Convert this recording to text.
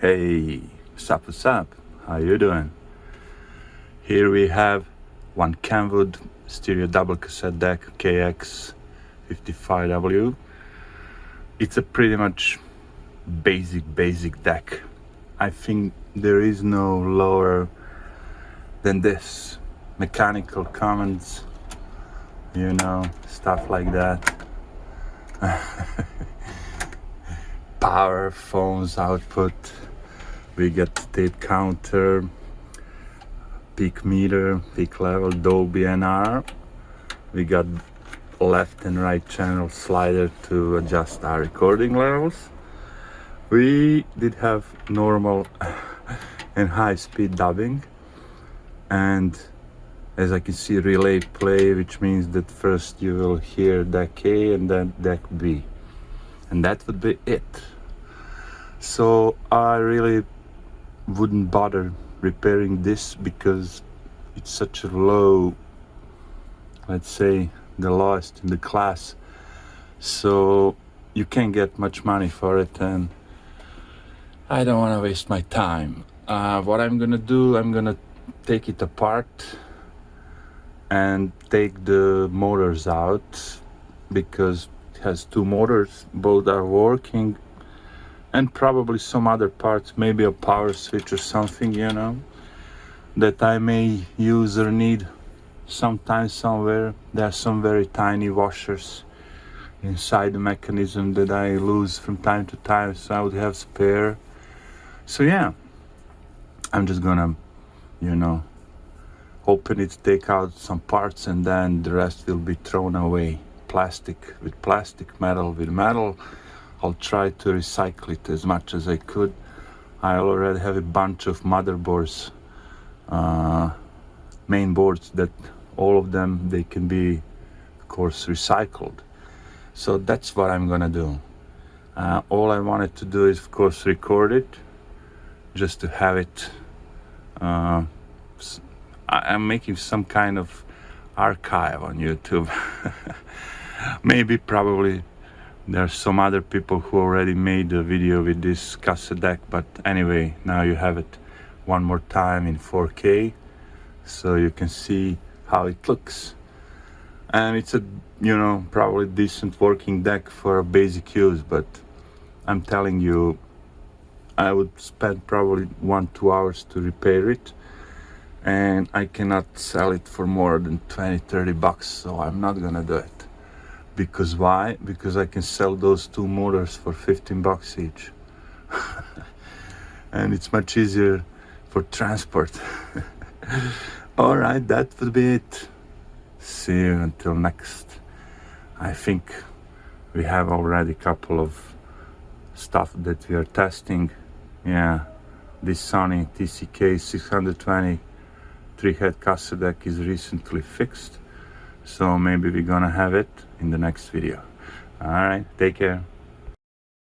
Hey, what's up? How you doing? Here we have one Kenwood stereo double cassette deck KX-55W. It's a pretty much basic deck. I think there is no lower than this. Mechanical commands, stuff like that. Power, phones output. We get tape counter, peak meter, peak level, Dolby NR. We got left and right channel slider to adjust our recording levels. We did have normal and high speed dubbing, and as I can see, relay play, which means that first you will hear deck A and then deck B, and that would be it. So I really wouldn't bother repairing this because it's such a low, let's say the lowest in the class, so you can't get much money for it, and I don't want to waste my time. What I'm gonna do, I'm gonna take it apart and take the motors out, because it has two motors, both are working, and probably some other parts, maybe a power switch or something, that I may use or need sometime somewhere. There are some very tiny washers inside the mechanism that I lose from time to time, so I would have spare. So yeah, I'm just gonna, open it, take out some parts, and then the rest will be thrown away. Plastic with plastic, metal with metal. I'll try to recycle it as much as I could. I already have a bunch of motherboards, main boards, that all of them, they can be, of course, recycled. So that's what I'm gonna do. All I wanted to do is, of course, record it, just to have it. I'm making some kind of archive on YouTube. Maybe, probably, there are some other people who already made a video with this cassette deck, but anyway, now you have it one more time in 4K, so you can see how it looks. And it's a, probably decent working deck for basic use, but I'm telling you, I would spend probably 1-2 hours to repair it, and I cannot sell it for more than 20-30 bucks, so I'm not gonna do it. Because why? Because I can sell those two motors for 15 bucks each. And it's much easier for transport. All right, that would be it. See you until next. I think we have already a couple of stuff that we are testing. Yeah, this Sony TCK 620 3-head cassette deck is recently fixed, so maybe we're gonna have it in the next video. All right, take care.